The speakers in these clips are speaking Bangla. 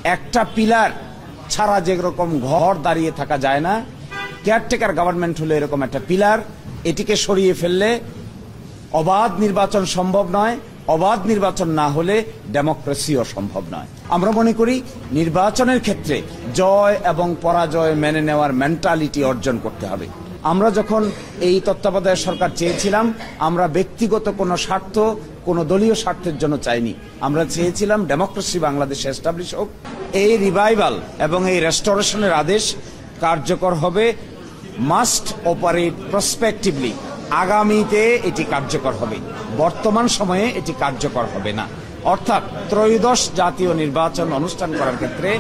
একটা পিলার ছাড়া যেরকম ঘর দাঁড়িয়ে থাকা যায় না, কেয়ারটেকার গভর্নমেন্ট হলো এরকম একটা পিলার। এটিকে সরিয়ে ফেললে অবাধ নির্বাচন সম্ভব নয়, অবাধ নির্বাচন না হলে ডেমোক্রেসিও সম্ভব নয়। আমরা মনে করি নির্বাচনের ক্ষেত্রে জয় এবং পরাজয় মেনে নেওয়ার মেন্টালিটি অর্জন করতে হবে। আমরা যখন এই তত্ত্বাবধায়ক সরকার চেয়েছিলাম, আমরা ব্যক্তিগত কোনো স্বার্থ, কোনো দলীয় স্বার্থের জন্য চাইনি। আমরা চেয়েছিলাম ডেমোক্রেসি বাংলাদেশে এস্টাবলিশ হোক। এই রিভাইভাল এবং এই রেস্টোরেশনের আদেশ কার্যকর হবে, মাস্ট অপারেট প্রসপেক্টিভলি। আগামীতে এটি কার্যকর হবে, বর্তমান সময়ে এটি কার্যকর হবে না। অর্থাৎ ত্রয়োদশ জাতীয় নির্বাচন অনুষ্ঠান করার ক্ষেত্রে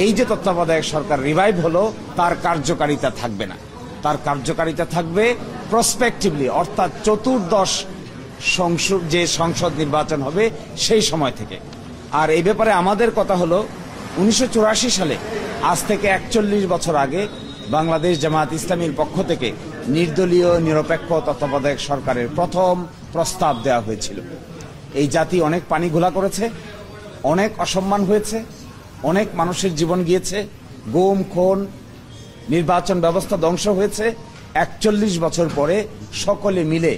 এই যে তত্ত্বাবধায়ক সরকার রিভাইভ হলো, তার কার্যকারিতা থাকবে না। তার কার্যকারিতা থাকবে প্রসপেক্টিভলি, অর্থাৎ চতুর্দশ সংসদ নির্বাচন হবে সেই সময় থেকে। আর এই ব্যাপারে আমাদের কথা হলো 1984 সালে, আজ থেকে 41 বছর আগে, বাংলাদেশ জামায়াত ইসলামীর পক্ষ থেকে নির্দলীয় নিরপেক্ষ তত্ত্বাবধায়ক সরকারের প্রথম প্রস্তাব দেওয়া হয়েছিল। এই জাতি অনেক পানি ঘোলা করেছে, অনেক অসম্মান হয়েছে, অনেক মানুষের জীবন গিয়েছে, গুম খুন, নির্বাচন ব্যবস্থা ধ্বংস হয়েছে। 41 বছর পরে সকলে মিলে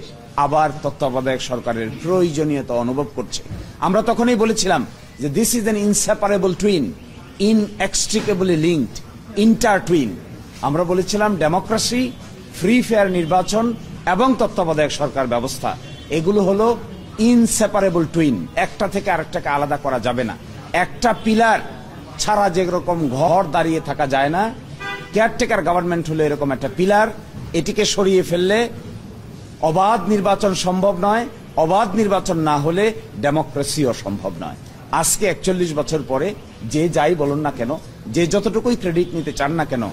আবার তত্ত্বাবধায়ক সরকারের প্রয়োজনীয়তা অনুভব করছে। আমরা তখনই বলেছিলাম যে this is an inseparable twin, inextricably linked, intertwine. আমরা বলেছিলাম ডেমোক্রেসি, ফ্রি ফেয়ার নির্বাচন এবং তত্ত্বাবধায়ক সরকার ব্যবস্থা, এগুলো হলো ইনসেপারেবল টুইন। একটা থেকে আরেকটাকে আলাদা করা যাবে না। একটা পিলার ছাড়া যেরকম ঘর দাঁড়িয়ে থাকা যায় না, কেয়ারটেকার গভর্নমেন্ট হলো এরকম একটা পিলার। এটিকে সরিয়ে ফেললে অবাধ নির্বাচন সম্ভব নয়, অবাধ নির্বাচন না হলে ডেমোক্রেসিও সম্ভব নয়। আজকে 41 বছর পরে যে যাই বলুন না কেন, যে যতটুকুই ক্রেডিট নিতে চান না কেন,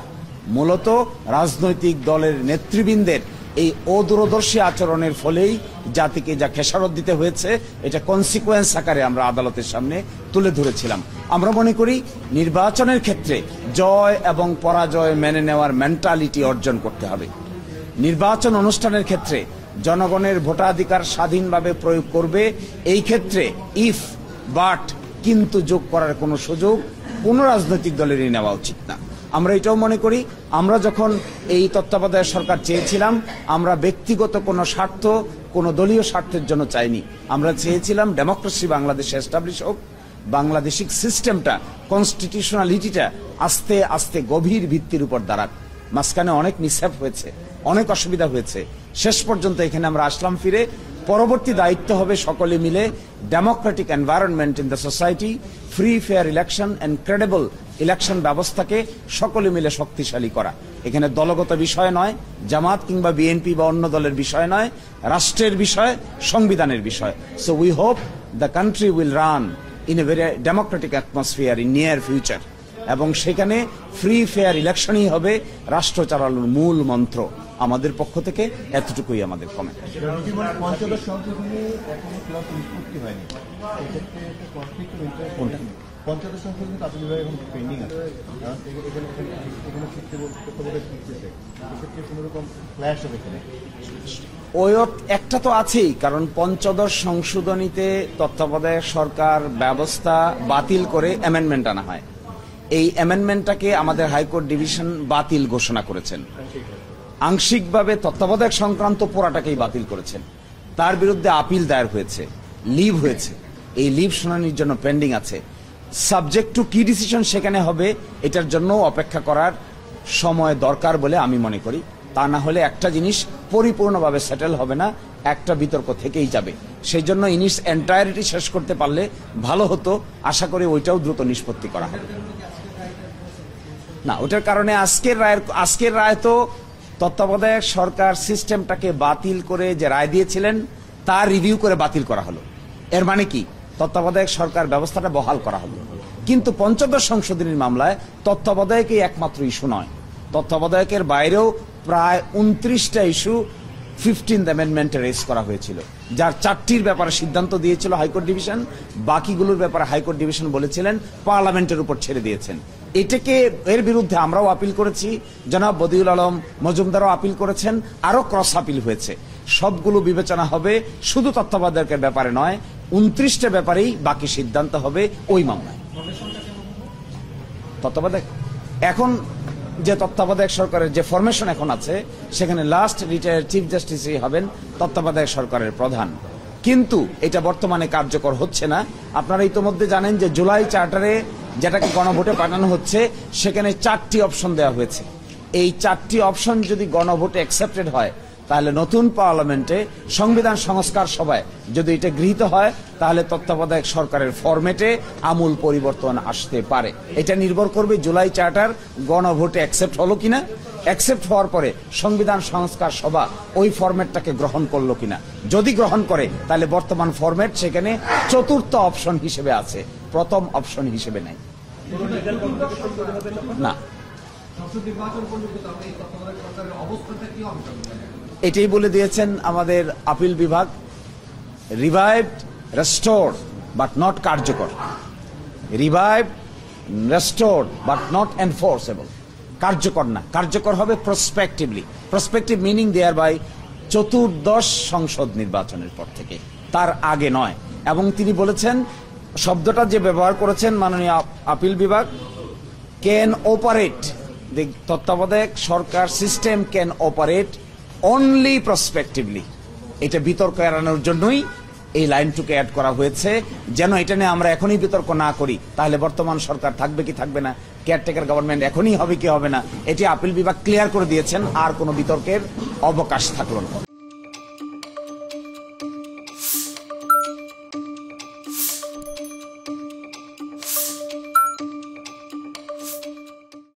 মূলত রাজনৈতিক দলের নেতৃবৃন্দের এই অদূরদর্শী আচরণের ফলেই জাতিকে যা খেসারত দিতে হয়েছে, এটা কনসিকুয়েন্স আকারে আমরা আদালতের সামনে তুলে ধরেছিলাম। আমরা মনে করি নির্বাচনের ক্ষেত্রে জয় এবং পরাজয় মেনে নেওয়ার মেন্টালিটি অর্জন করতে হবে। নির্বাচন অনুষ্ঠানের ক্ষেত্রে জনগণের ভোটাধিকার স্বাধীনভাবে প্রয়োগ করবে। এই ক্ষেত্রে ইফ, বাট, কিন্তু যোগ করার কোনো সুযোগ কোনো রাজনৈতিক দলেরই নেওয়া উচিত না। আমরা এটাও মনে করি, আমরা যখন এই তত্ত্বাবধায়ক সরকার চেয়েছিলাম, আমরা ব্যক্তিগত কোনো স্বার্থ, কোনো দলীয় স্বার্থের জন্য চাইনি। আমরা চেয়েছিলাম ডেমোক্রেসি বাংলাদেশে এস্টাবলিশ হোক, বাংলাদেশিক সিস্টেমটা, কনস্টিটিউশনালিটিটা আস্তে আস্তে গভীর ভিত্তির উপর দাঁড়াক। মাঝখানে অনেক মিসহ্যাপ হয়েছে, অনেক অসুবিধা হয়েছে, শেষ পর্যন্ত এখানে আমরা আসলাম ফিরে। পরবর্তী দায়িত্ব হবে সকলে মিলে democratic environment in the society, free fair election and credible election ব্যবস্থাকে সকলে মিলে শক্তিশালী করা। এখানে দলগত বিষয় নয়, জামাত কিংবা বিএনপি বা অন্য দলের বিষয় নয়, রাষ্ট্রের বিষয়, সংবিধানের বিষয়। So we hope the country will run in a very Democratic atmosphere in near future, এবং সেখানে ফ্রি ফেয়ার ইলেকশনই হবে রাষ্ট্র চালানোর মূল মন্ত্র। আমাদের পক্ষ থেকে এতটুকুই আমাদের কমেন্ট। ওই একটা তো আছেই, কারণ পঞ্চদশ সংশোধনীতে তত্ত্বাবধায়ক সরকার ব্যবস্থা বাতিল করে অ্যামেন্ডমেন্ট আনা হয়। এই অ্যামেন্ডমেন্টটাকে আমাদের হাইকোর্ট ডিভিশন বাতিল ঘোষণা করেছেন। আংশিকভাবে তত্ত্বাবধায়ক সংক্রান্ত পুরাটাকেই বাতিল করেছেন। তার বিরুদ্ধে আপিল দায়ের হয়েছে, লিভ হয়েছে। এই লিভ শুনানির জন্য পেন্ডিং আছে। সাবজেক্ট টু কি ডিসিশন সেখানে হবে, এটার জন্য অপেক্ষা করার সময় দরকার বলে আমি মনে করি। তা না হলে একটা জিনিস পরিপূর্ণভাবে সেটেল হবে না, একটা বিতর্ক থেকেই যাবে। সেই জন্য ইনিস এন্টায়ারিটি শেষ করতে পারলে ভালো হতো। আশা করি ওইটাও দ্রুত নিষ্পত্তি করা হবে না। ওটার কারণে আজকের রায় তো তত্ত্বাবধায়ক সরকার সিস্টেমটাকে বাতিল করে যে রায় দিয়েছিলেন, তা রিভিউ করে বাতিল করা হলো। এর মানে কি, তত্ত্বাবধায়ক সরকার ব্যবস্থাটা বহাল করা হলো। কিন্তু পঞ্চদশ সংশোধনীর মামলায় তত্ত্বাবধায়কই একমাত্র ইস্যু নয়, তত্ত্বাবধায়কের বাইরেও প্রায় 29টা ইস্যু 15th অ্যামেন্ডমেন্টে রেজ করা হয়েছিল, যার 4টির ব্যাপারে সিদ্ধান্ত দিয়েছিল হাইকোর্ট ডিভিশন। বাকিগুলোর ব্যাপারে হাইকোর্ট ডিভিশন বলেছিলেন পার্লামেন্টের উপর ছেড়ে দিয়েছেন। এর বিরুদ্ধে আমরাও আপিল করেছি, জনাব বদিউল আলম মজুমদারও আপিল করেছেন, আরো ক্রস আপিল হয়েছে। সবগুলো বিবেচনা হবে, শুধু তত্ত্বাবধায়কের ব্যাপারে নয়, 29টা ব্যাপারেই বাকি সিদ্ধান্ত হবে ওই মামলায়। তত্ত্বাবধায়ক এখন যে তত্ত্বাবধায়ক সরকারের যে ফরমেশন এখন আছে সেখানে লাস্ট রিটায়ার্ড চিফ জাস্টিসই হবেন তত্ত্বাবধায়ক সরকারের প্রধান, কিন্তু এটা বর্তমানে কার্যকর হচ্ছে না। আপনারা ইতোমধ্যে জানেন যে জুলাই চার্টারে যেটাকে গণভোটে পাঠানো হচ্ছে সেখানে 4টি অপশন দেওয়া হয়েছে। এই 4টি অপশন যদি গণভোটে অ্যাকসেপ্টেড হয় তাহলে নতুন পার্লামেন্টে সংবিধান সংস্কার সভায় যদি এটা গৃহীত হয় তাহলে তত্ত্বাবধায়ক সরকারের ফরম্যাটে আমূল পরিবর্তন আসতে পারে। এটা নির্ভর করবে জুলাই চার্টার গণভোটে অ্যাকসেপ্ট হলো কিনা, অ্যাকসেপ্ট হওয়ার পরে সংবিধান সংস্কার সভা ওই ফরম্যাটটাকে গ্রহণ করলো কিনা। যদি গ্রহণ করে তাহলে বর্তমান ফরম্যাট সেখানে চতুর্থ অপশন হিসেবে আছে, প্রথম অপশন হিসেবে নাই। না, এটাই বলে দিয়েছেন আমাদের আপিল বিভাগ, রিভাইভড, রেস্টোরড বাট নট কার্যকর, revived, restored but not enforceable. কার্যকর না, কার্যকর হবে প্রসপেক্টিভলি, প্রসপেক্টিভ মিনিং দেয়ার বাই চতুর্দশ সংসদ নির্বাচনের পর থেকে, তার আগে নয়। এবং তিনি বলেছেন, শব্দটা যে ব্যবহার করেছেন মাননীয় আপিল বিভাগ, ক্যান অপারেট, the তত্ত্বাবধায়ক সরকার সিস্টেম ক্যান অপারেট অনলি প্রসপেক্টিভলি। এটা বিতর্ক এড়ানোর জন্যই এই লাইনটুকু অ্যাড করা হয়েছে, যেন এটা নিয়ে আমরা এখনই বিতর্ক না করি তাহলে বর্তমান সরকার থাকবে কি থাকবে না, কেয়ারটেকার গভর্নমেন্ট এখনই হবে কি হবে না, এটি আপিল বিভাগ ক্লিয়ার করে দিয়েছেন, আর কোনো বিতর্কের অবকাশ থাকলো না।